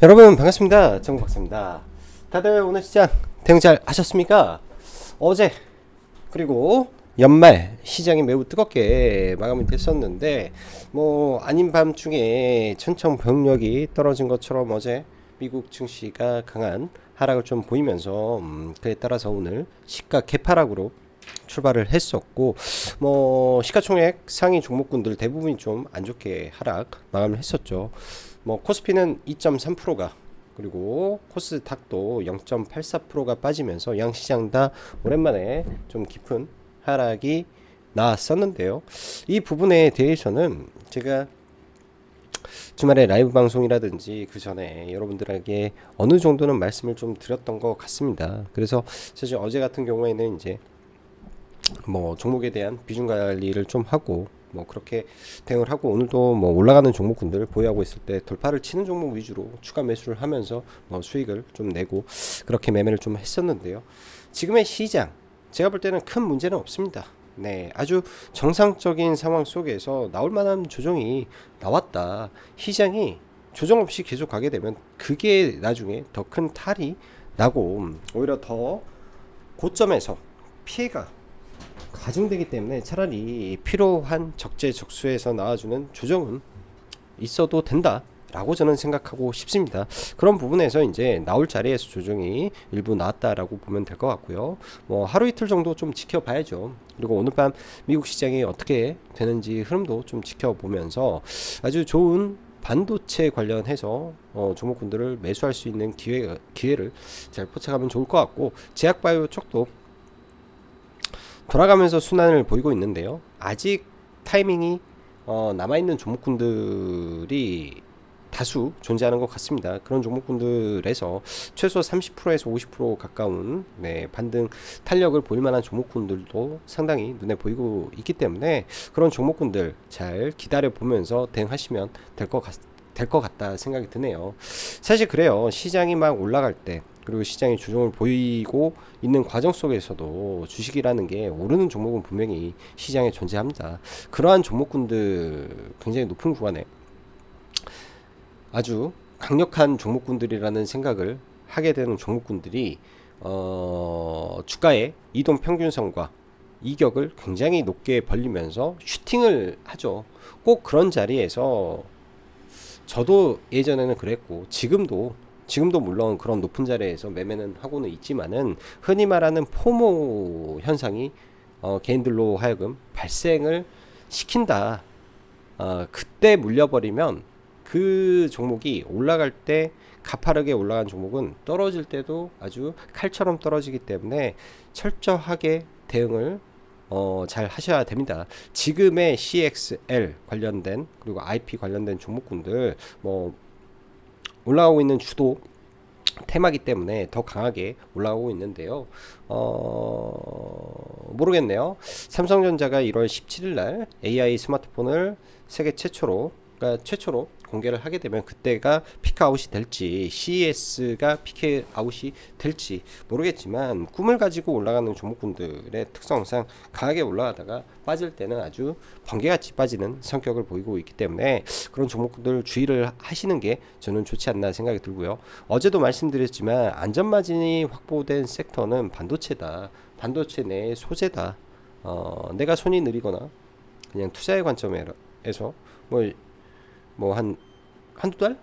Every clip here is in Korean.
여러분 반갑습니다. 정박사입니다. 다들 오늘 시장 대응 잘 하셨습니까? 어제 그리고 연말 시장이 매우 뜨겁게 마감이 됐었는데 아닌 밤중에 천천병력이 떨어진 것처럼 어제 미국 증시가 강한 하락을 좀 보이면서 그에 따라서 오늘 시가 개파락으로 출발을 했었고 시가총액 상위 종목군들 대부분이 좀 안 좋게 하락 마감을 했었죠. 코스피는 2.3%가 그리고 코스닥도 0.84%가 빠지면서 양시장 다 오랜만에 좀 깊은 하락이 나왔었는데요. 이 부분에 대해서는 제가 주말에 라이브 방송이라든지 그 전에 여러분들에게 어느 정도는 말씀을 좀 드렸던 것 같습니다. 그래서 사실 어제 같은 경우에는 이제 종목에 대한 비중 관리를 좀 하고 그렇게 대응을 하고, 오늘도 올라가는 종목군들 보유하고 있을 때 돌파를 치는 종목 위주로 추가 매수를 하면서 수익을 좀 내고 그렇게 매매를 좀 했었는데요. 지금의 시장 제가 볼 때는 큰 문제는 없습니다. 네, 아주 정상적인 상황 속에서 나올 만한 조정이 나왔다. 시장이 조정 없이 계속 가게 되면 그게 나중에 더 큰 탈이 나고 오히려 더 고점에서 피해가 가중되기 때문에 차라리 필요한 적재적소에서 나와주는 조정은 있어도 된다 라고 저는 생각하고 싶습니다. 그런 부분에서 이제 나올 자리에서 조정이 일부 나왔다라고 보면 될 것 같고요. 하루 이틀 정도 좀 지켜봐야죠. 그리고 오늘 밤 미국 시장이 어떻게 되는지 흐름도 좀 지켜보면서 아주 좋은 반도체 관련해서 종목군들을 매수할 수 있는 기회를 잘 포착하면 좋을 것 같고, 제약바이오 쪽도 돌아가면서 순환을 보이고 있는데요. 아직 타이밍이 남아있는 종목군들이 다수 존재하는 것 같습니다. 그런 종목군들에서 최소 30%에서 50% 가까운 반등 탄력을 보일 만한 종목군들도 상당히 눈에 보이고 있기 때문에 그런 종목군들 잘 기다려 보면서 대응하시면 될 것 같다 생각이 드네요. 사실 그래요. 시장이 막 올라갈 때, 그리고 시장이 조정을 보이고 있는 과정 속에서도 주식이라는 게 오르는 종목은 분명히 시장에 존재합니다. 그러한 종목군들 굉장히 높은 구간에 아주 강력한 종목군들이라는 생각을 하게 되는 종목군들이 주가의 이동 평균선과 이격을 굉장히 높게 벌리면서 슈팅을 하죠. 꼭 그런 자리에서 저도 예전에는 그랬고 지금도 물론 그런 높은 자리에서 매매는 하고는 있지만은, 흔히 말하는 포모 현상이 개인들로 하여금 발생을 시킨다. 그때 물려버리면 그 종목이 올라갈 때 가파르게 올라간 종목은 떨어질 때도 아주 칼처럼 떨어지기 때문에 철저하게 대응을 잘 하셔야 됩니다. 지금의 CXL 관련된 그리고 IP 관련된 종목군들 올라가고 있는 주도 테마기 때문에 더 강하게 올라오고 있는데요. 모르겠네요. 삼성전자가 1월 17일 날 AI 스마트폰을 세계 최초로, 그러니까 최초로 공개를 하게 되면 그때가 피크아웃이 될지 CES가 피크아웃이 될지 모르겠지만, 꿈을 가지고 올라가는 종목군들의 특성상 강하게 올라가다가 빠질 때는 아주 번개같이 빠지는 성격을 보이고 있기 때문에 그런 종목군들 주의를 하시는 게 저는 좋지 않나 생각이 들고요. 어제도 말씀드렸지만 안전마진이 확보된 섹터는 반도체다. 반도체 내 소재다. 내가 손이 느리거나 그냥 투자의 관점에서 한두 달?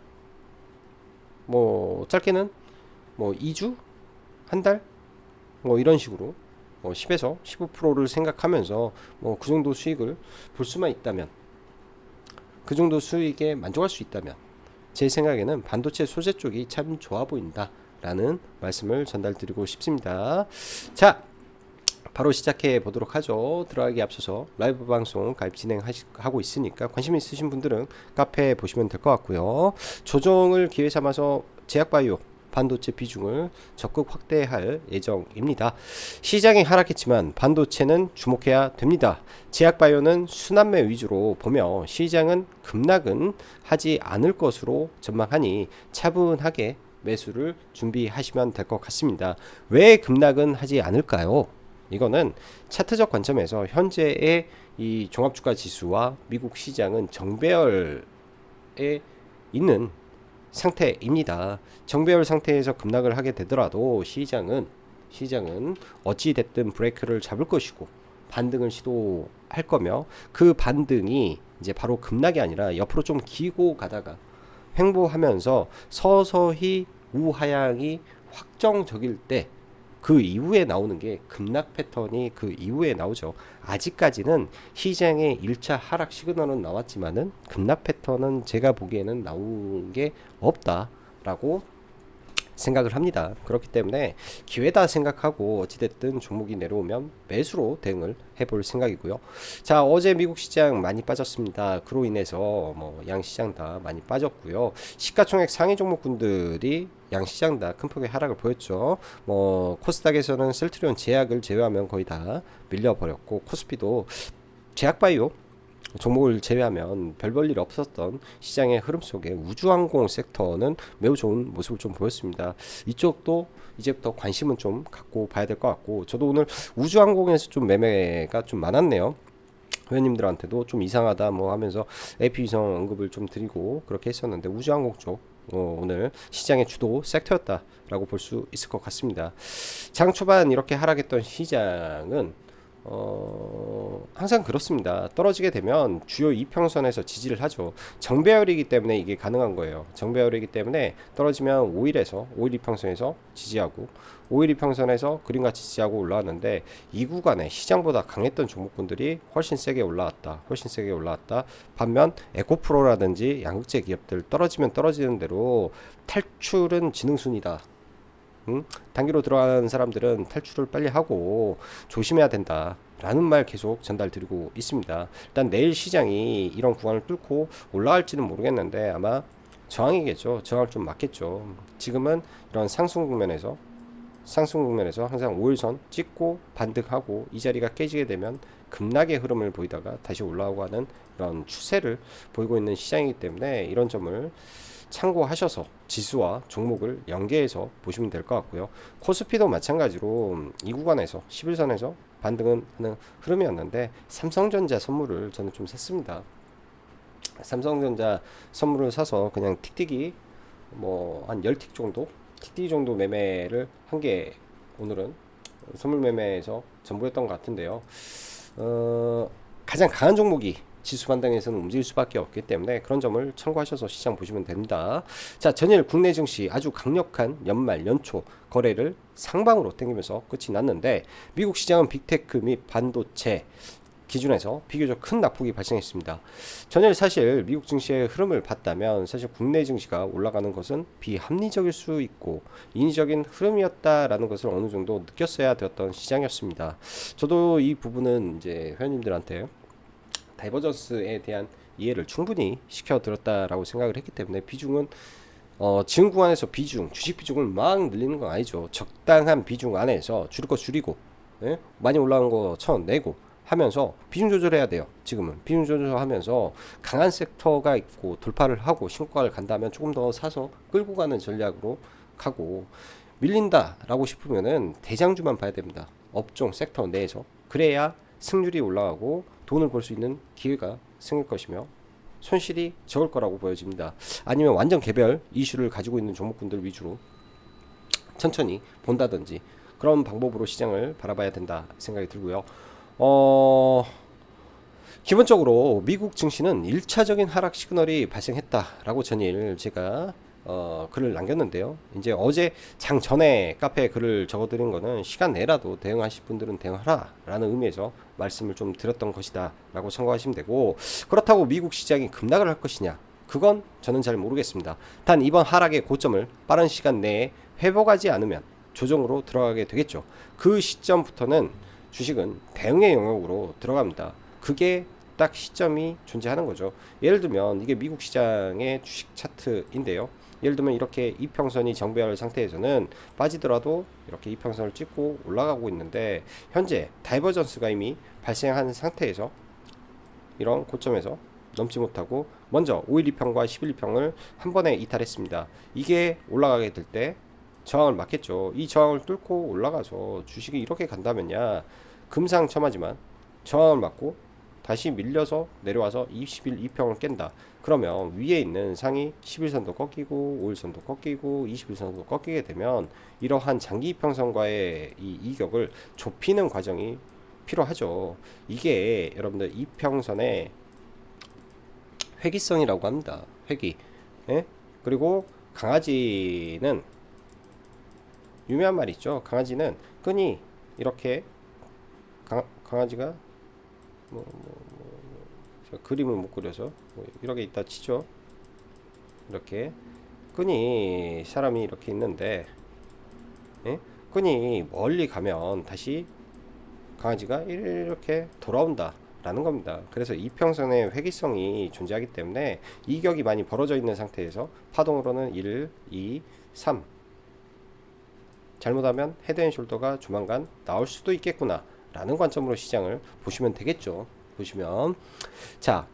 짧게는 2주? 한 달? 이런 식으로 10에서 15%를 생각하면서 그 정도 수익을 볼 수만 있다면, 그 정도 수익에 만족할 수 있다면 제 생각에는 반도체 소재 쪽이 참 좋아 보인다 라는 말씀을 전달드리고 싶습니다. 자, 바로 시작해 보도록 하죠. 들어가기 앞서서 라이브 방송 가입 진행하고 있으니까 관심 있으신 분들은 카페에 보시면 될 것 같고요. 조정을 기회 삼아서 제약바이오 반도체 비중을 적극 확대할 예정입니다. 시장이 하락했지만 반도체는 주목해야 됩니다. 제약바이오는 순환매 위주로 보며 시장은 급락은 하지 않을 것으로 전망하니 차분하게 매수를 준비하시면 될 것 같습니다. 왜 급락은 하지 않을까요? 이거는 차트적 관점에서 현재의 이 종합주가 지수와 미국 시장은 정배열에 있는 상태입니다. 정배열 상태에서 급락을 하게 되더라도 시장은 어찌 됐든 브레이크를 잡을 것이고 반등을 시도할 거며, 그 반등이 이제 바로 급락이 아니라 옆으로 좀 기고 가다가 횡보하면서 서서히 우하향이 확정적일 때 그 이후에 나오는 게 급락 패턴이 그 이후에 나오죠. 아직까지는 시장의 1차 하락 시그널은 나왔지만은 급락 패턴은 제가 보기에는 나온 게 없다라고 생각을 합니다. 그렇기 때문에 기회다 생각하고 어찌됐든 종목이 내려오면 매수로 대응을 해볼 생각이고요. 자, 어제 미국 시장 많이 빠졌습니다. 그로 인해서 뭐 양시장 다 많이 빠졌고요. 시가총액 상위 종목군들이 양시장 다 큰 폭의 하락을 보였죠. 뭐 코스닥에서는 셀트리온 제약을 제외하면 거의 다 밀려버렸고, 코스피도 제약바이오 종목을 제외하면 별 볼 일 없었던 시장의 흐름 속에 우주항공 섹터는 매우 좋은 모습을 좀 보였습니다. 이쪽도 이제부터 관심은 좀 갖고 봐야 될 것 같고, 저도 오늘 우주항공에서 좀 매매가 좀 많았네요. 회원님들한테도 좀 이상하다 뭐 하면서 AP 위성 언급을 좀 드리고 그렇게 했었는데, 우주항공 쪽 오늘 시장의 주도 섹터였다라고 볼 수 있을 것 같습니다. 장 초반 이렇게 하락했던 시장은 항상 그렇습니다. 떨어지게 되면 주요 이평선에서 지지를 하죠. 정배열이기 때문에 이게 가능한 거예요. 정배열이기 때문에 떨어지면 5일 이평선에서 지지하고 5일 이평선에서 그림같이 지지하고 올라왔는데, 이 구간에 시장보다 강했던 종목군들이 훨씬 세게 올라왔다. 반면 에코프로라든지 양극재 기업들 떨어지면 떨어지는 대로 탈출은 지능순이다. 단기로 들어가는 사람들은 탈출을 빨리 하고 조심해야 된다 라는 말 계속 전달드리고 있습니다. 일단 내일 시장이 이런 구간을 뚫고 올라갈지는 모르겠는데 아마 저항이겠죠. 저항을 좀 맞겠죠. 지금은 이런 상승 국면에서 항상 5일선 찍고 반등하고 이 자리가 깨지게 되면 급락의 흐름을 보이다가 다시 올라오고 하는 이런 추세를 보이고 있는 시장이기 때문에, 이런 점을 참고하셔서 지수와 종목을 연계해서 보시면 될 것 같고요. 코스피도 마찬가지로 이 구간에서 11선에서 반등은 하는 흐름이었는데, 삼성전자 선물을 저는 좀 샀습니다. 삼성전자 선물을 사서 그냥 틱틱이 뭐 한 10틱 정도 틱틱 정도 매매를 한 게 오늘은 선물 매매에서 전부였던 것 같은데요. 가장 강한 종목이 지수 반등에서는 움직일 수밖에 없기 때문에 그런 점을 참고하셔서 시장 보시면 됩니다. 자, 전일 국내 증시 아주 강력한 연말 연초 거래를 상방으로 당기면서 끝이 났는데, 미국 시장은 빅테크 및 반도체 기준에서 비교적 큰 낙폭이 발생했습니다. 전일 사실 미국 증시의 흐름을 봤다면 사실 국내 증시가 올라가는 것은 비합리적일 수 있고 인위적인 흐름이었다라는 것을 어느 정도 느꼈어야 되었던 시장이었습니다. 저도 이 부분은 이제 회원님들한테 다이버전스에 대한 이해를 충분히 시켜드렸다라고 생각을 했기 때문에, 비중은 지금 구간에서 주식 비중을 막 늘리는 건 아니죠. 적당한 비중 안에서 줄일 거 줄이고, 예? 많이 올라간 거 쳐내고 하면서 비중 조절해야 돼요. 지금은 비중 조절하면서 강한 섹터가 있고 돌파를 하고 신고가를 간다면 조금 더 사서 끌고 가는 전략으로 가고, 밀린다라고 싶으면은 대장주만 봐야 됩니다. 업종 섹터 내에서. 그래야 승률이 올라가고 돈을 벌 수 있는 기회가 생길 것이며 손실이 적을 거라고 보여집니다. 아니면 완전 개별 이슈를 가지고 있는 종목군들 위주로 천천히 본다든지 그런 방법으로 시장을 바라봐야 된다 생각이 들고요. 기본적으로 미국 증시는 1차적인 하락 시그널이 발생했다라고 전일 제가 글을 남겼는데요. 이제 어제 장 전에 카페에 글을 적어드린 거는 시간 내라도 대응하실 분들은 대응하라 라는 의미에서 말씀을 좀 드렸던 것이다 라고 참고하시면 되고, 그렇다고 미국 시장이 급락을 할 것이냐, 그건 저는 잘 모르겠습니다. 단 이번 하락의 고점을 빠른 시간 내에 회복하지 않으면 조정으로 들어가게 되겠죠. 그 시점부터는 주식은 대응의 영역으로 들어갑니다. 그게 딱 시점이 존재하는 거죠. 예를 들면 이게 미국 시장의 주식 차트인데요. 예를 들면 이렇게 이평선이 정배열 상태에서는 빠지더라도 이렇게 이평선을 찍고 올라가고 있는데, 현재 다이버전스가 이미 발생한 상태에서 이런 고점에서 넘지 못하고 먼저 5일 이평과 10일 이평을 한 번에 이탈했습니다. 이게 올라가게 될 때 저항을 맞겠죠. 이 저항을 뚫고 올라가서 주식이 이렇게 간다면야 금상첨화지만 저항을 맞고 다시 밀려서 내려와서 21 2평을 깬다. 그러면 위에 있는 상위 11선도 꺾이고 5일선도 꺾이고 21선도 꺾이게 되면 이러한 장기 이평선과의 이 이격을 좁히는 과정이 필요하죠. 이게 여러분들 이평선의 회기성이라고 합니다. 회기. 예? 그리고 강아지는 유명한 말이 있죠. 강아지는 끈이 이렇게 강아지가 제가 그림을 못 그려서 이렇게 있다 치죠. 이렇게 끈이 사람이 이렇게 있는데 예? 끈이 멀리 가면 다시 강아지가 이렇게 돌아온다 라는 겁니다. 그래서 이평선의 회기성이 존재하기 때문에 이격이 많이 벌어져 있는 상태에서 파동으로는 1, 2, 3 잘못하면 헤드앤숄더가 조만간 나올 수도 있겠구나 라는 관점으로 시장을 보시면 되겠죠. 보시면 자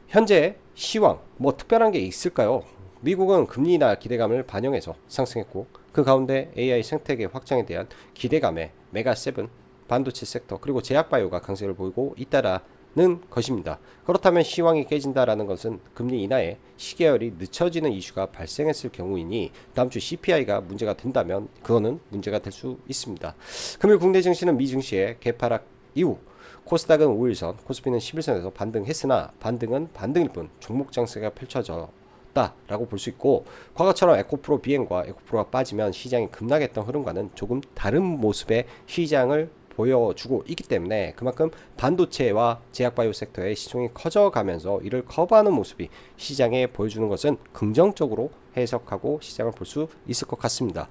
현재 시황 뭐 특별한 게 있을까요? 미국은 금리 인하 기대감을 반영해서 상승했고 그 가운데 AI 생태계 확장에 대한 기대감에 메가7 반도체 섹터 그리고 제약바이오가 강세를 보이고 있다라는 것입니다. 그렇다면 시황이 깨진다라는 것은 금리 인하에 시계열이 늦춰지는 이슈가 발생했을 경우이니 다음 주 CPI가 문제가 된다면 그거는 문제가 될 수 있습니다. 금일 국내 증시는 미 증시의 개파락 이후 코스닥은 5일선, 코스피는 11선에서 반등했으나 반등은 반등일 뿐 종목 장세가 펼쳐졌다라고 볼 수 있고 과거처럼 에코프로 비행과 에코프로가 빠지면 시장이 급락했던 흐름과는 조금 다른 모습의 시장을 보여주고 있기 때문에 그만큼 반도체와 제약바이오 섹터의 시총이 커져가면서 이를 커버하는 모습이 시장에 보여주는 것은 긍정적으로 해석하고 시장을 볼 수 있을 것 같습니다.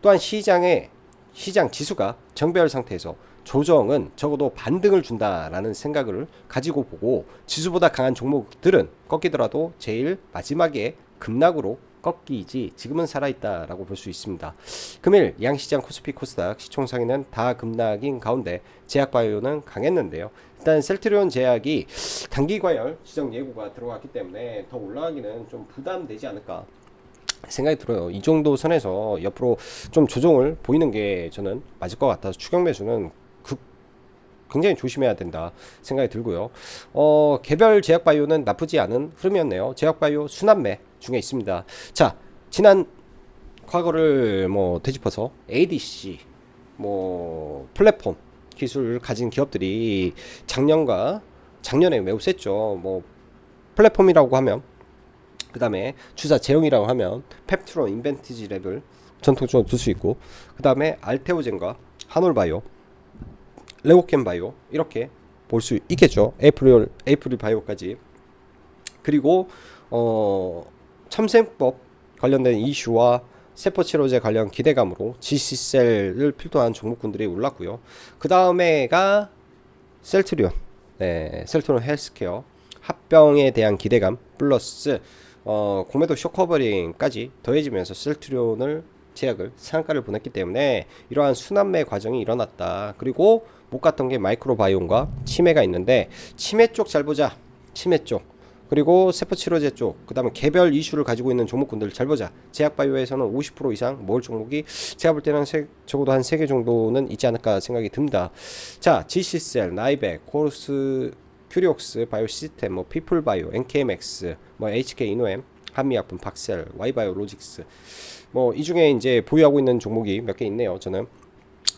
또한 시장 지수가 정배열 상태에서 조정은 적어도 반등을 준다라는 생각을 가지고 보고 지수보다 강한 종목들은 꺾이더라도 제일 마지막에 급락으로 꺾이지 지금은 살아있다라고 볼 수 있습니다. 금일 양시장 코스피 코스닥 시총 상위는 다 급락인 가운데 제약바이오는 강했는데요. 일단 셀트리온 제약이 단기 과열 지정 예고가 들어갔기 때문에 더 올라가기는 좀 부담되지 않을까 생각이 들어요. 이 정도 선에서 옆으로 좀 조정을 보이는 게 저는 맞을 것 같아서 추격 매수는 굉장히 조심해야 된다 생각이 들고요. 개별 제약바이오는 나쁘지 않은 흐름이었네요. 제약바이오 순환매 중에 있습니다. 자, 지난 과거를 되짚어서 ADC 플랫폼 기술을 가진 기업들이 작년에 매우 셌죠. 플랫폼이라고 하면 그 다음에 주사 제형이라고 하면 펩트론, 인벤티지 랩을 전통적으로 둘 수 있고 그 다음에 알테오젠과 한올바이오, 레고캠바이오 이렇게 볼 수 있겠죠. 에이프릴 바이오까지. 그리고 첨생법 관련된 이슈와 세포치료제 관련 기대감으로 GC셀을 필두한 종목군들이 올랐고요. 그 다음에가 셀트리온, 셀트리온 헬스케어 합병에 대한 기대감 플러스 공매도 쇼커버링까지 더해지면서 셀트리온을 제약을 상한가를 보냈기 때문에 이러한 순환매 과정이 일어났다. 그리고 못 갔던 게 마이크로바이옴과 치매가 있는데 치매 쪽 잘 보자. 치매 쪽 그리고 세포치료제 쪽 그 다음에 개별 이슈를 가지고 있는 종목군들 잘 보자. 제약바이오에서는 50% 이상 먹을 종목이 제가 볼 때는 적어도 한 3개 정도는 있지 않을까 생각이 듭니다. 자, GC셀, 나이백, 코르스 큐리옥스, 바이오시스템, 피플바이오, NKMX, HK이노엠, 한미약품, 박셀, 와이바이오 로직스 이 중에 이제 보유하고 있는 종목이 몇 개 있네요. 저는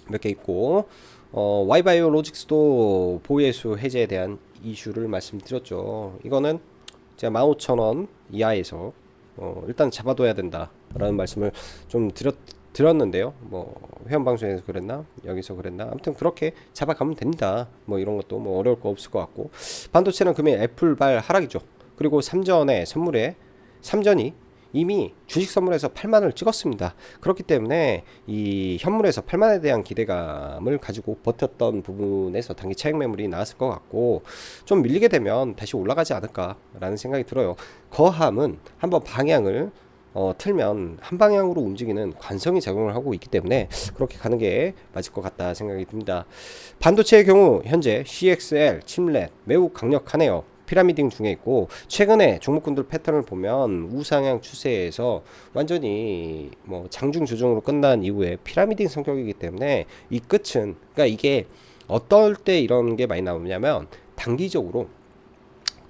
몇 개 있고 와이바이오 로직스도 보유해수 해제에 대한 이슈를 말씀드렸죠. 이거는 제가 15,000원 이하에서 일단 잡아둬야 된다라는 말씀을 좀 드렸는데요. 회원 방송에서 그랬나 여기서 그랬나 아무튼 그렇게 잡아가면 됩니다. 이런 것도 어려울 거 없을 것 같고 반도체는 금일 애플발 하락이죠. 그리고 삼전이 이미 주식 선물에서 8만을 찍었습니다. 그렇기 때문에 이 현물에서 8만에 대한 기대감을 가지고 버텼던 부분에서 단기 차익 매물이 나왔을 것 같고 좀 밀리게 되면 다시 올라가지 않을까라는 생각이 들어요. 거함은 한번 방향을 틀면 한 방향으로 움직이는 관성이 작용을 하고 있기 때문에 그렇게 가는 게 맞을 것 같다 생각이 듭니다. 반도체의 경우 현재 CXL, 칩렛 매우 강력하네요. 피라미딩 중에 있고 최근에 종목군들 패턴을 보면 우상향 추세에서 완전히 장중 조정으로 끝난 이후에 피라미딩 성격이기 때문에 이 끝은 그러니까 이게 어떨 때 이런 게 많이 나오냐면 단기적으로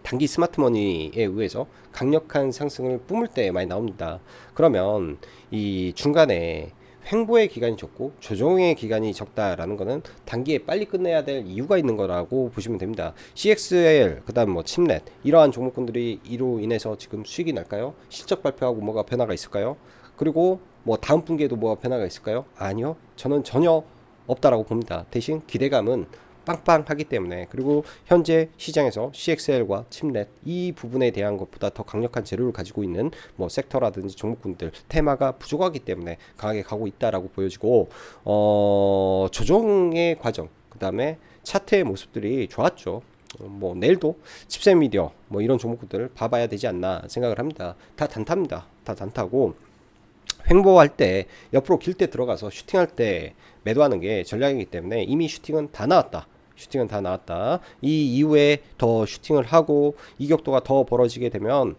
단기 스마트머니에 의해서 강력한 상승을 뿜을 때 많이 나옵니다. 그러면 이 중간에 횡보의 기간이 적고 조정의 기간이 적다라는 거는 단기에 빨리 끝내야 될 이유가 있는 거라고 보시면 됩니다. CXL 그다음 뭐 침넷 이러한 종목군들이 이로 인해서 지금 수익이 날까요? 실적 발표하고 뭐가 변화가 있을까요? 그리고 뭐 다음 분기에도 뭐가 변화가 있을까요? 아니요. 저는 전혀 없다라고 봅니다. 대신 기대감은 빵빵하기 때문에, 그리고 현재 시장에서 CXL과 침넷 이 부분에 대한 것보다 더 강력한 재료를 가지고 있는 뭐 섹터라든지 종목군들 테마가 부족하기 때문에 강하게 가고 있다라고 보여지고, 조정의 과정 그 다음에 차트의 모습들이 좋았죠. 뭐 내일도 칩셋 미디어 뭐 이런 종목들을 봐봐야 되지 않나 생각을 합니다. 다 단타입니다. 다 단타고, 횡보할 때 옆으로 길 때 들어가서 슈팅할 때 매도하는 게 전략이기 때문에 이미 슈팅은 다 나왔다. 슈팅은 다 나왔다. 이 이후에 더 슈팅을 하고 이격도가 더 벌어지게 되면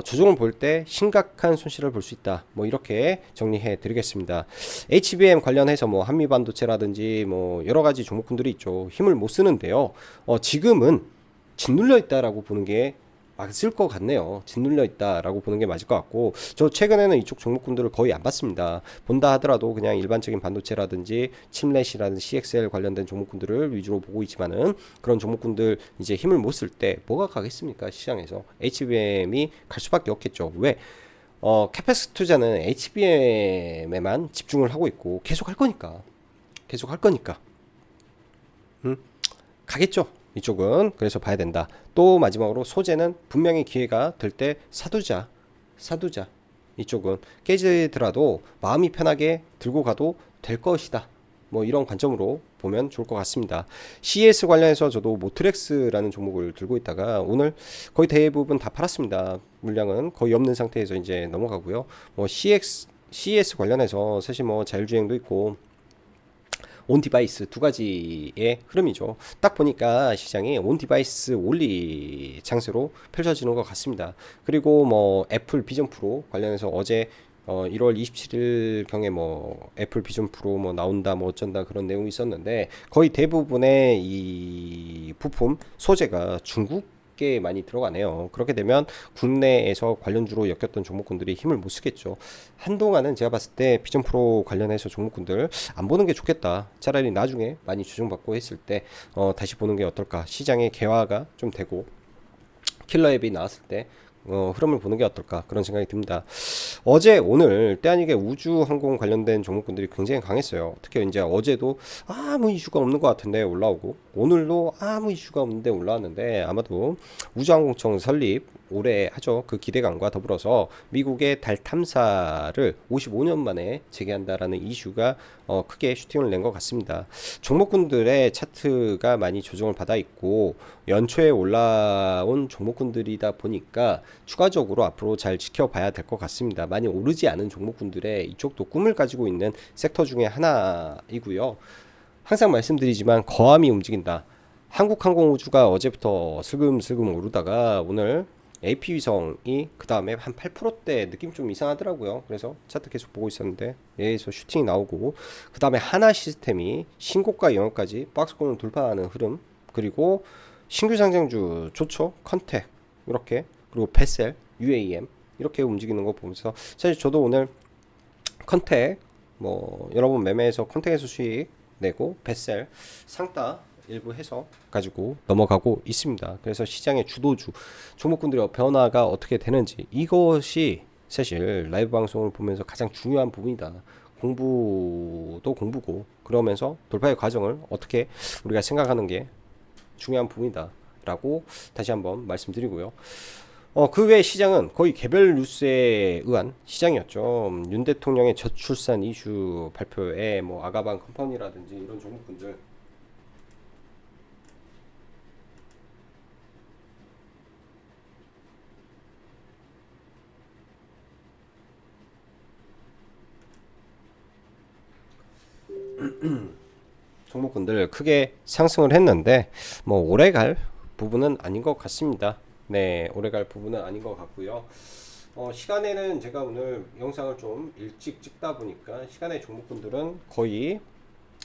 조정을 볼 때 심각한 손실을 볼 수 있다. 뭐 이렇게 정리해 드리겠습니다. HBM 관련해서 뭐 한미반도체라든지 뭐 여러 가지 종목군들이 있죠. 힘을 못 쓰는데요. 지금은 짓눌려 있다라고 보는 게 맞을 것 같네요. 짓눌려 있다라고 보는 게 맞을 것 같고, 저 최근에는 이쪽 종목군들을 거의 안 봤습니다. 본다 하더라도 그냥 일반적인 반도체라든지 침렛이라든지 CXL 관련된 종목군들을 위주로 보고 있지만은, 그런 종목군들 이제 힘을 못 쓸 때 뭐가 가겠습니까? 시장에서 HBM이 갈 수밖에 없겠죠. 왜? 캐페스 투자는 HBM에만 집중을 하고 있고 계속 할 거니까, 계속 할 거니까 가겠죠. 이쪽은 그래서 봐야 된다. 또 마지막으로 소재는 분명히 기회가 될 때 사두자. 이쪽은 깨지더라도 마음이 편하게 들고 가도 될 것이다. 뭐 이런 관점으로 보면 좋을 것 같습니다. CS 관련해서 저도 모트렉스라는 종목을 들고 있다가 오늘 거의 대부분 다 팔았습니다. 물량은 거의 없는 상태에서 이제 넘어가고요. 뭐 CS 관련해서 사실 뭐 자율주행도 있고 온 디바이스 두 가지의 흐름이죠. 딱 보니까 시장이 온 디바이스 올리 장세로 펼쳐지는 것 같습니다. 그리고 뭐 애플 비전 프로 관련해서 어제 1월 27일 경에 뭐 애플 비전 프로 뭐 나온다 뭐 어쩐다 그런 내용이 있었는데, 거의 대부분의 이 부품 소재가 중국에 많이 들어가네요. 그렇게 되면 국내에서 관련주로 엮였던 종목군들이 힘을 못 쓰겠죠. 한동안은 제가 봤을 때 비전 프로 관련해서 종목군들 안 보는 게 좋겠다. 차라리 나중에 많이 조정받고 했을 때 다시 보는 게 어떨까. 시장의 개화가 좀 되고 킬러 앱이 나왔을 때 흐름을 보는 게 어떨까 그런 생각이 듭니다. 어제 오늘 때 아니게 우주 항공 관련된 종목군들이 굉장히 강했어요. 특히 이제 어제도 아무 이슈가 없는 것 같은데 올라오고, 오늘도 아무 이슈가 없는데 올라왔는데, 아마도 우주항공청 설립 올해 하죠. 그 기대감과 더불어서 미국의 달 탐사를 55년 만에 재개한다라는 이슈가 크게 슈팅을 낸 것 같습니다. 종목군들의 차트가 많이 조정을 받아 있고 연초에 올라온 종목군들이다 보니까 추가적으로 앞으로 잘 지켜봐야 될 것 같습니다. 많이 오르지 않은 종목군들의 이쪽도 꿈을 가지고 있는 섹터 중에 하나이고요. 항상 말씀드리지만 거함이 움직인다. 한국항공우주가 어제부터 슬금슬금 오르다가 오늘 AP위성이 그 다음에 한 8%대 느낌 좀 이상하더라고요. 그래서 차트 계속 보고 있었는데 여기서 슈팅이 나오고, 그 다음에 하나시스템이 신고가 영역까지 박스권을 돌파하는 흐름, 그리고 신규 상장주 좋죠. 컨택 이렇게, 그리고 베셀, UAM 이렇게 움직이는 거 보면서 사실 저도 오늘 컨택 뭐 여러분 매매해서 컨택에서 수익 내고 베셀 상따 일부 해서 가지고 넘어가고 있습니다. 그래서 시장의 주도주 종목군들의 변화가 어떻게 되는지, 이것이 사실 라이브 방송을 보면서 가장 중요한 부분이다. 공부도 공부고, 그러면서 돌파의 과정을 어떻게 우리가 생각하는 게 중요한 부분이다 라고 다시 한번 말씀드리고요. 그 외 시장은 거의 개별 뉴스에 의한 시장이었죠. 윤 대통령의 저출산 이슈 발표에 뭐 아가방 컴퍼니라든지 이런 종목군들 종목군들 크게 상승을 했는데 뭐 오래 갈 부분은 아닌 것 같습니다. 네, 오래 갈 부분은 아닌 것 같고요. 시간에는 제가 오늘 영상을 좀 일찍 찍다 보니까 시간의 종목군들은 거의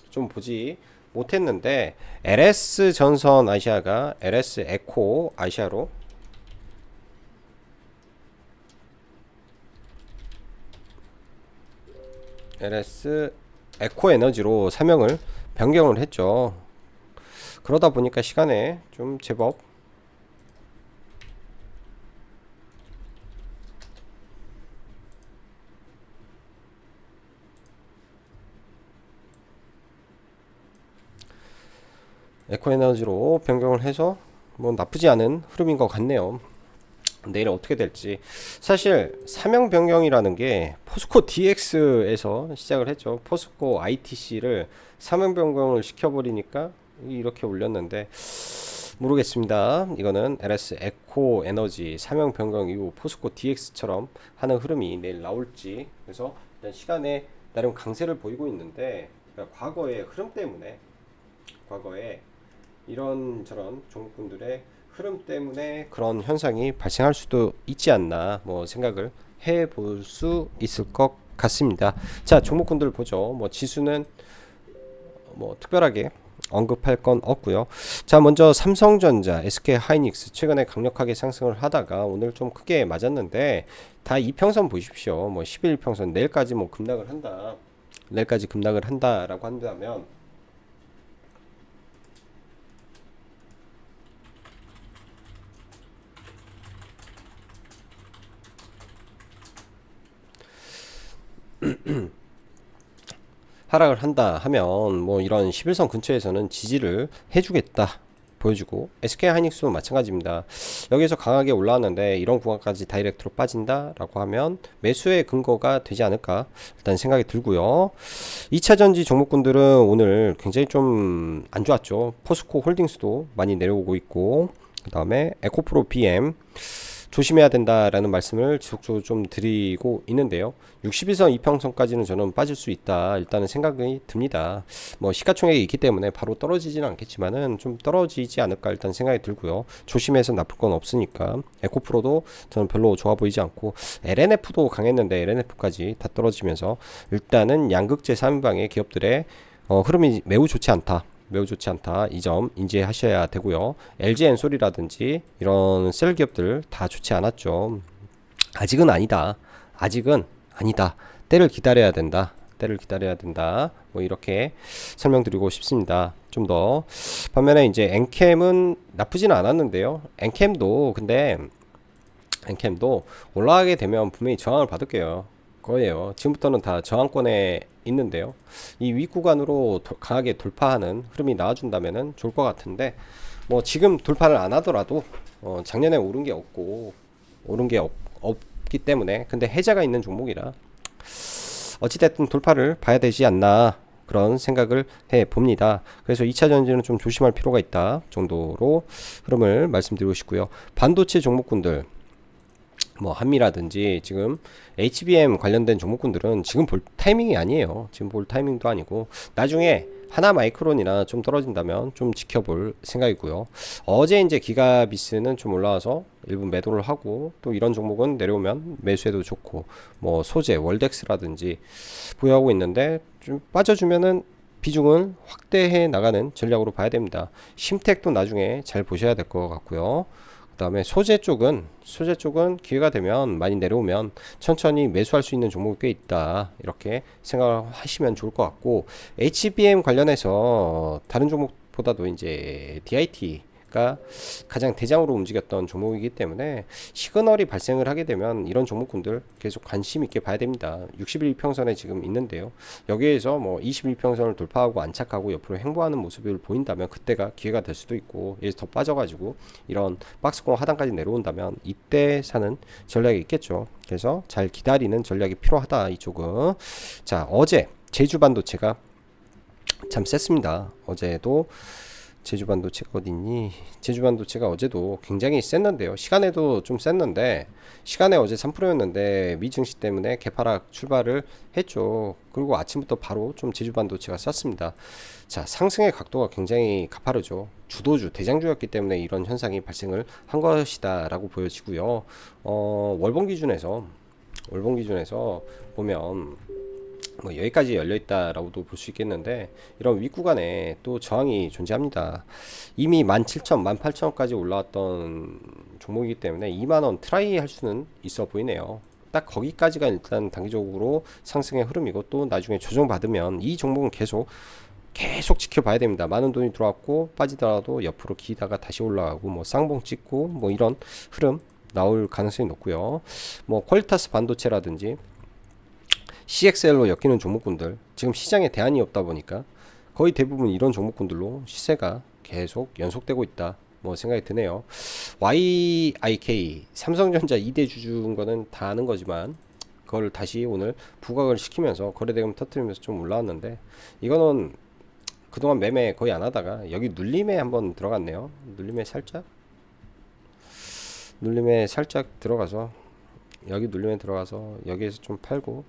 좀 보지 못했는데 LS 전선 아시아가 LS 에코 아시아로 LS 에코 에너지로 사명을 변경을 했죠. 그러다 보니까 시간에 좀 제법 에코에너지로 변경을 해서 뭐 나쁘지 않은 흐름인 것 같네요. 내일 어떻게 될지. 사실 사명 변경이라는 게 포스코 DX에서 시작을 했죠. 포스코 ITC를 사명 변경을 시켜버리니까 이렇게 올렸는데 모르겠습니다. 이거는 LS 에코 에너지 사명 변경 이후 포스코 DX처럼 하는 흐름이 내일 나올지. 그래서 일단 시간에 나름 강세를 보이고 있는데 그러니까 과거의 흐름 때문에 과거에 이런저런 종목군들의 흐름 때문에 그런 현상이 발생할 수도 있지 않나 뭐 생각을 해볼 수 있을 것 같습니다. 자, 종목군들 보죠. 뭐 지수는 뭐 특별하게 언급할 건 없고요. 자, 먼저 삼성전자, SK하이닉스 최근에 강력하게 상승을 하다가 오늘 좀 크게 맞았는데 다 이평선 보십시오. 뭐 11평선 내일까지 뭐 급락을 한다. 내일까지 급락을 한다라고 한다면 하락을 한다 하면 뭐 이런 11선 근처에서는 지지를 해주겠다 보여주고 SK하이닉스도 마찬가지입니다. 여기서 강하게 올라왔는데 이런 구간까지 다이렉트로 빠진다라고 하면 매수의 근거가 되지 않을까 일단 생각이 들고요. 2차전지 종목군들은 오늘 굉장히 좀 안 좋았죠. 포스코 홀딩스도 많이 내려오고 있고 그 다음에 에코프로 BM 조심해야 된다라는 말씀을 지속적으로 좀 드리고 있는데요. 62선 이평선까지는 저는 빠질 수 있다 일단은 생각이 듭니다. 뭐 시가총액이 있기 때문에 바로 떨어지지는 않겠지만은 좀 떨어지지 않을까 일단 생각이 들고요. 조심해서 나쁠 건 없으니까 에코프로도 저는 별로 좋아 보이지 않고 LNF도 강했는데 LNF까지 다 떨어지면서 일단은 양극재 3인방의 기업들의 흐름이 매우 좋지 않다. 매우 좋지 않다. 이 점 인지하셔야 되고요. LG 엔솔이라든지 이런 셀 기업들 다 좋지 않았죠. 아직은 아니다. 아직은 아니다. 때를 기다려야 된다. 때를 기다려야 된다. 뭐 이렇게 설명드리고 싶습니다. 좀 더 반면에 이제 엔캠은 나쁘지는 않았는데요. 엔캠도 올라가게 되면 분명히 저항을 받을 거예요. 지금부터는 다 저항권에 있는데요. 이 윗구간으로 강하게 돌파하는 흐름이 나와준다면 좋을 것 같은데 뭐 지금 돌파를 안 하더라도 작년에 오른 게 없기 때문에 근데 해자가 있는 종목이라 어찌됐든 돌파를 봐야 되지 않나 그런 생각을 해 봅니다. 그래서 2차 전지는 좀 조심할 필요가 있다 정도로 흐름을 말씀드리고 싶고요. 반도체 종목군들 뭐 한미라든지 지금 HBM 관련된 종목군들은 지금 볼 타이밍이 아니에요. 지금 볼 타이밍도 아니고 나중에 하나 마이크론이나 좀 떨어진다면 좀 지켜볼 생각이고요. 어제 이제 기가비스는 좀 올라와서 일부 매도를 하고 또 이런 종목은 내려오면 매수해도 좋고 뭐 소재 월덱스라든지 보유하고 있는데 좀 빠져주면은 비중은 확대해 나가는 전략으로 봐야 됩니다. 심텍도 나중에 잘 보셔야 될 것 같고요. 그 다음에 소재 쪽은 기회가 되면 많이 내려오면 천천히 매수할 수 있는 종목이 꽤 있다 이렇게 생각하시면 좋을 것 같고 HBM 관련해서 다른 종목보다도 이제 DIT가 가장 대장으로 움직였던 종목이기 때문에 시그널이 발생을 하게 되면 이런 종목군들 계속 관심 있게 봐야 됩니다. 61평선에 지금 있는데요. 여기에서 뭐 21평선을 돌파하고 안착하고 옆으로 횡보하는 모습을 보인다면 그때가 기회가 될 수도 있고 여기서 더 빠져가지고 이런 박스권 하단까지 내려온다면 이때 사는 전략이 있겠죠. 그래서 잘 기다리는 전략이 필요하다 이쪽은. 자, 어제 제주반도체가 참 셌습니다. 어제도 제주반도체가 어딨니? 제주반도체가 어제도 굉장히 셌는데요. 시간에도 좀 셌는데 시간에 어제 3%였는데 미증시 때문에 개파락 출발을 했죠. 그리고 아침부터 바로 좀 제주반도체가 쌌습니다. 자, 상승의 각도가 굉장히 가파르죠. 주도주, 대장주였기 때문에 이런 현상이 발생을 한 것이다 라고 보여지고요. 월봉 기준에서 보면 뭐 여기까지 열려 있다라고도 볼 수 있겠는데, 이런 윗구간에 또 저항이 존재합니다. 이미 17,000, 18,000원까지 올라왔던 종목이기 때문에 2만원 트라이 할 수는 있어 보이네요. 딱 거기까지가 일단 단기적으로 상승의 흐름이고, 또 나중에 조정받으면 이 종목은 계속 지켜봐야 됩니다. 많은 돈이 들어왔고 빠지더라도 옆으로 기다가 다시 올라가고 뭐 쌍봉 찍고 뭐 이런 흐름 나올 가능성이 높고요. 뭐 퀄리타스 반도체라든지 CXL로 엮이는 종목군들, 지금 시장에 대안이 없다 보니까 거의 대부분 이런 종목군들로 시세가 계속 연속되고 있다, 뭐 생각이 드네요. YIK 삼성전자 2대 주주인 거는 다 아는 거지만, 그걸 다시 오늘 부각을 시키면서 거래대금 터트리면서 좀 올라왔는데, 이거는 그동안 매매 거의 안 하다가 여기 눌림에 한번 들어갔네요. 눌림에 살짝 들어가서, 여기 눌림에 들어가서 여기에서 좀 팔고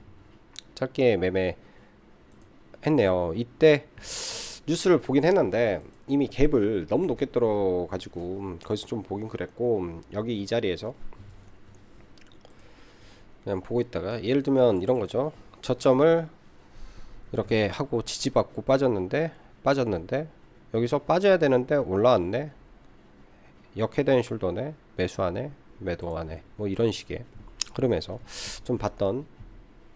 짧게 매매 했네요. 이때 뉴스를 보긴 했는데 이미 갭을 너무 높게 떨어 가지고 거기서 좀 보긴 그랬고, 여기 이 자리에서 그냥 보고 있다가, 예를 들면 이런 거죠. 저점을 이렇게 하고 지지받고 빠졌는데 여기서 빠져야 되는데 올라왔네, 역헤드앤 숄더네, 매수하네, 매도하네, 뭐 이런 식의 흐름에서 좀 봤던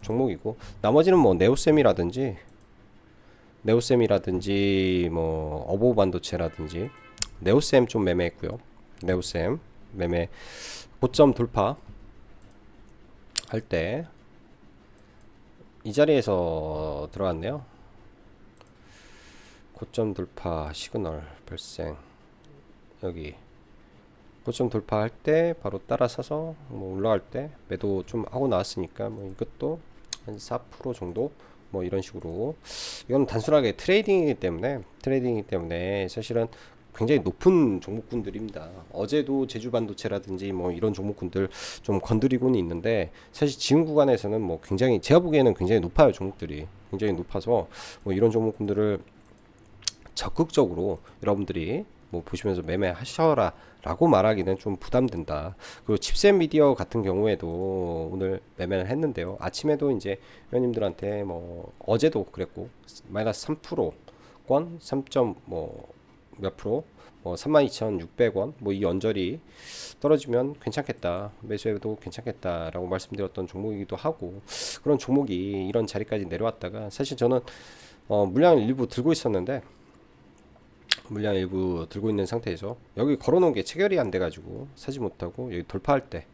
종목이고, 나머지는 뭐 네오셈이라든지 뭐 어보 반도체라든지, 네오셈 좀 매매했고요. 네오셈 매매 고점 돌파 할 때 이 자리에서 들어갔네요. 고점 돌파 시그널 발생, 여기 고점 돌파할 때 바로 따라서서 뭐 올라갈 때 매도 좀 하고 나왔으니까, 뭐 이것도 한 4% 정도 뭐 이런 식으로. 이건 단순하게 트레이딩이기 때문에 사실은 굉장히 높은 종목군들입니다. 어제도 제주반도체라든지 뭐 이런 종목군들 좀 건드리고는 있는데, 사실 지금 구간에서는 뭐 굉장히, 제가 보기에는 굉장히 높아요. 종목들이 굉장히 높아서 뭐 이런 종목군들을 적극적으로 여러분들이 뭐 보시면서 매매하셔라 라고 말하기는 좀 부담된다. 그리고 칩셋 미디어 같은 경우에도 오늘 매매를 했는데요. 아침에도 이제 회원님들한테 뭐 어제도 그랬고, 마이너스 3%권 3점 뭐 몇 프로, 뭐 32,600원 뭐 이 언저리 떨어지면 괜찮겠다, 매수해도 괜찮겠다라고 말씀드렸던 종목이기도 하고, 그런 종목이 이런 자리까지 내려왔다가, 사실 저는 물량을 일부 들고 있었는데, 물량 일부 들고 있는 상태에서 여기 걸어놓은 게 체결이 안 돼가지고 사지 못하고, 여기 돌파할 때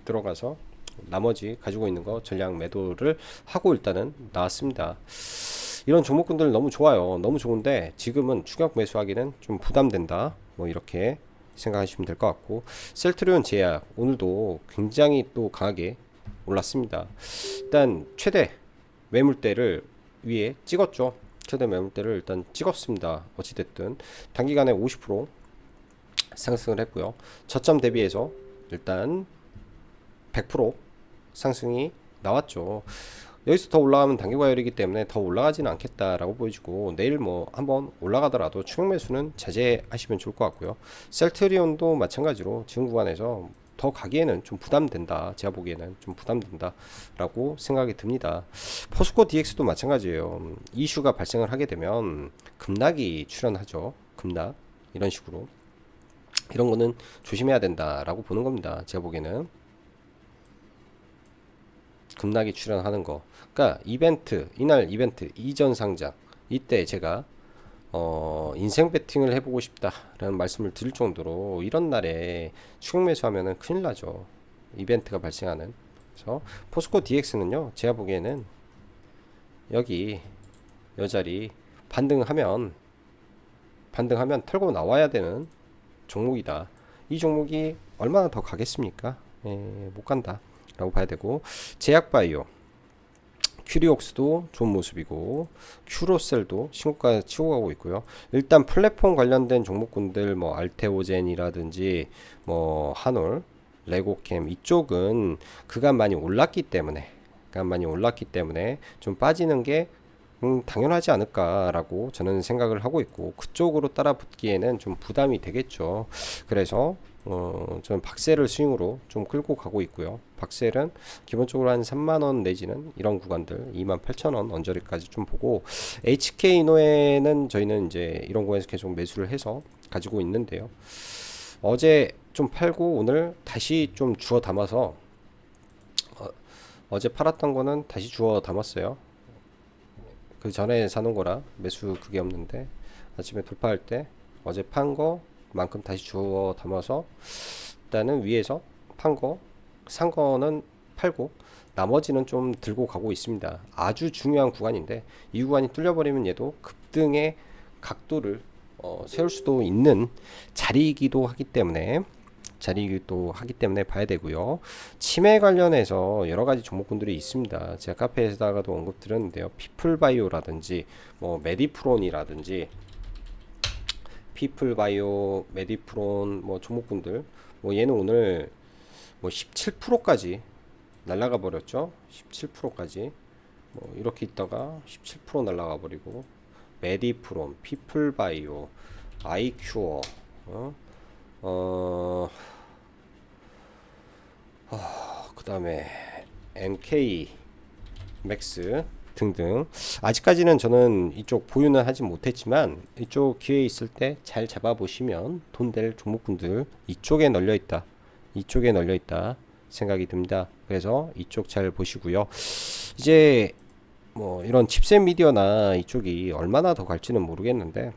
들어가서 나머지 가지고 있는 거 전량 매도를 하고 일단은 나왔습니다. 이런 종목군들 너무 좋아요. 너무 좋은데 지금은 추격 매수하기는 좀 부담된다, 뭐 이렇게 생각하시면 될 것 같고, 셀트리온 제약 오늘도 굉장히 또 강하게 올랐습니다. 일단 최대 매물대를 위에 찍었죠. 최대 매물대를 일단 찍었습니다. 어찌됐든 단기간에 50% 상승을 했고요. 저점 대비해서 일단 100% 상승이 나왔죠. 여기서 더 올라가면 단기 과열이기 때문에 더 올라가지는 않겠다라고 보여지고, 내일 뭐 한번 올라가더라도 추격 매수는 자제하시면 좋을 것 같고요. 셀트리온도 마찬가지로 지금 구간에서 더 가기에는 좀 부담된다, 제가 보기에는 좀 부담된다 라고 생각이 듭니다. 포스코 DX도 마찬가지예요. 이슈가 발생을 하게 되면 급락이 출현하죠. 급락, 이런 식으로, 이런 거는 조심해야 된다 라고 보는 겁니다. 제가 보기에는 급락이 출현하는 거, 그러니까 이벤트, 이날 이벤트 이전 상장, 이때 제가 인생 배팅을 해보고 싶다라는 말씀을 드릴 정도로, 이런 날에 추격 매수하면은 큰일 나죠. 이벤트가 발생하는. 그래서 포스코 DX는요, 제가 보기에는 여기 이 자리 반등하면 털고 나와야 되는 종목이다. 이 종목이 얼마나 더 가겠습니까? 못 간다 라고 봐야 되고, 제약바이오 큐리옥스도 좋은 모습이고, 큐로셀도 신고가 치고 가고 있고요. 일단 플랫폼 관련된 종목군들, 뭐 알테오젠이라든지 뭐 한올, 레고캠, 이쪽은 그간 많이 올랐기 때문에 좀 빠지는 게 당연하지 않을까라고 저는 생각을 하고 있고, 그쪽으로 따라 붙기에는 좀 부담이 되겠죠. 그래서 저는 박셀을 스윙으로 좀 끌고 가고 있고요. 박셀은 기본적으로 한 3만원 내지는 이런 구간들 28,000원 언저리까지 좀 보고, HK 이노에는 저희는 이제 이런 구간에서 계속 매수를 해서 가지고 있는데요. 어제 좀 팔고 오늘 다시 좀 주워 담아서, 어제 팔았던 거는 다시 주워 담았어요. 그 전에 사놓은 거라 매수 그게 없는데, 아침에 돌파할 때 어제 판 거만큼 다시 주워 담아서 일단은 위에서 판 거, 산 거는 팔고 나머지는 좀 들고 가고 있습니다. 아주 중요한 구간인데 이 구간이 뚫려버리면 얘도 급등의 각도를 세울 수도 있는 자리이기도 하기 때문에 봐야 되고요. 치매 관련해서 여러 가지 종목군들이 있습니다. 제가 카페에다가도 언급 드렸는데요. 피플바이오라든지 뭐 메디프론이라든지, 피플바이오, 메디프론 뭐 종목군들, 뭐 얘는 오늘 뭐 17%까지 날라가 버렸죠. 17%까지 뭐 이렇게 있다가 17% 날라가 버리고, 메디프론, 피플바이오, 아이큐어, 그 다음에 NK 맥스 등등. 아직까지는 저는 이쪽 보유는 하지 못했지만 이쪽 기회 있을 때 잘 잡아 보시면 돈 될 종목군들 이쪽에 널려 있다 생각이 듭니다. 그래서 이쪽 잘 보시고요. 이제 뭐 이런 칩셋 미디어나 이쪽이 얼마나 더 갈지는 모르겠는데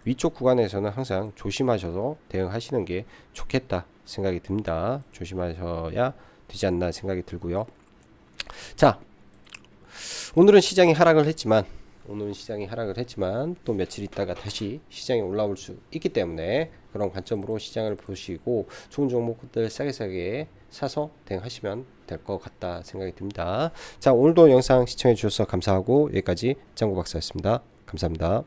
위쪽 구간에서는 항상 조심하셔서 대응하시는 게 좋겠다 생각이 듭니다. 조심하셔야 되지 않나 생각이 들고요. 자, 오늘은 시장이 하락을 했지만 또 며칠 있다가 다시 시장이 올라올 수 있기 때문에 그런 관점으로 시장을 보시고 좋은 종목들 싸게 사서 대응하시면 될 것 같다 생각이 듭니다. 자, 오늘도 영상 시청해 주셔서 감사하고 여기까지 짱구 박사였습니다. 감사합니다.